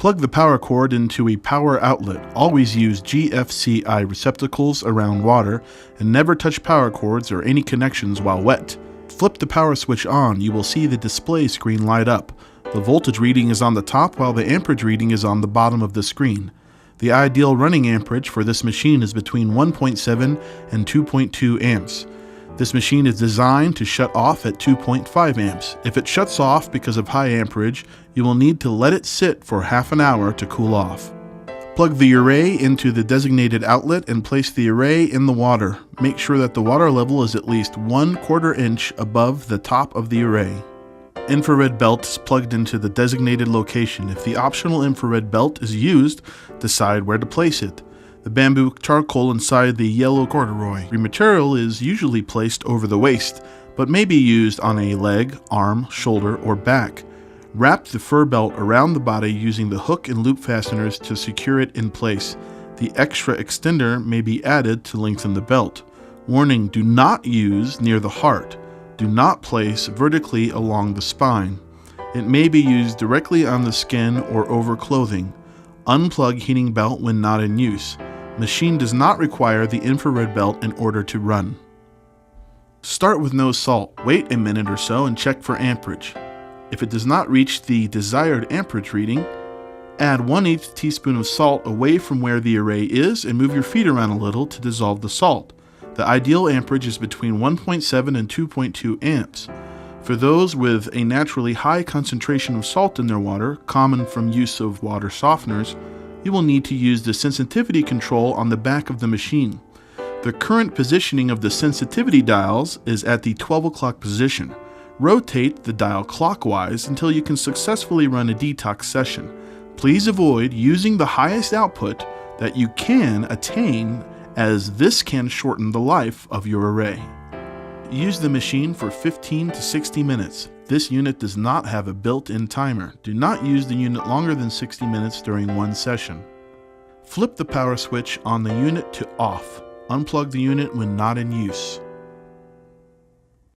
Plug the power cord into a power outlet. Always use GFCI receptacles around water and never touch power cords or any connections while wet. Flip the power switch on. You will see the display screen light up. The voltage reading is on the top while the amperage reading is on the bottom of the screen. The ideal running amperage for this machine is between 1.7 and 2.2 amps. This machine is designed to shut off at 2.5 amps. If it shuts off because of high amperage, you will need to let it sit for half an hour to cool off. Plug the array into the designated outlet and place the array in the water. Make sure that the water level is at least 1/4 inch above the top of the array. Infrared belt is plugged into the designated location. If the optional infrared belt is used, decide where to place it. The bamboo charcoal inside the yellow corduroy. The material is usually placed over the waist, but may be used on a leg, arm, shoulder, or back. Wrap the fur belt around the body using the hook and loop fasteners to secure it in place. The extra extender may be added to lengthen the belt. Warning: do not use near the heart. Do not place vertically along the spine. It may be used directly on the skin or over clothing. Unplug heating belt when not in use. Machine does not require the infrared belt in order to run. Start with no salt. Wait a minute or so and check for amperage. If it does not reach the desired amperage reading, add 1/8 teaspoon of salt away from where the array is and move your feet around a little to dissolve the salt. The ideal amperage is between 1.7 and 2.2 amps. For those with a naturally high concentration of salt in their water, common from use of water softeners, you will need to use the sensitivity control on the back of the machine. The current positioning of the sensitivity dials is at the 12 o'clock position. Rotate the dial clockwise until you can successfully run a detox session. Please avoid using the highest output that you can attain, as this can shorten the life of your array. Use the machine for 15 to 60 minutes. This unit does not have a built-in timer. Do not use the unit longer than 60 minutes during one session. Flip the power switch on the unit to off. Unplug the unit when not in use.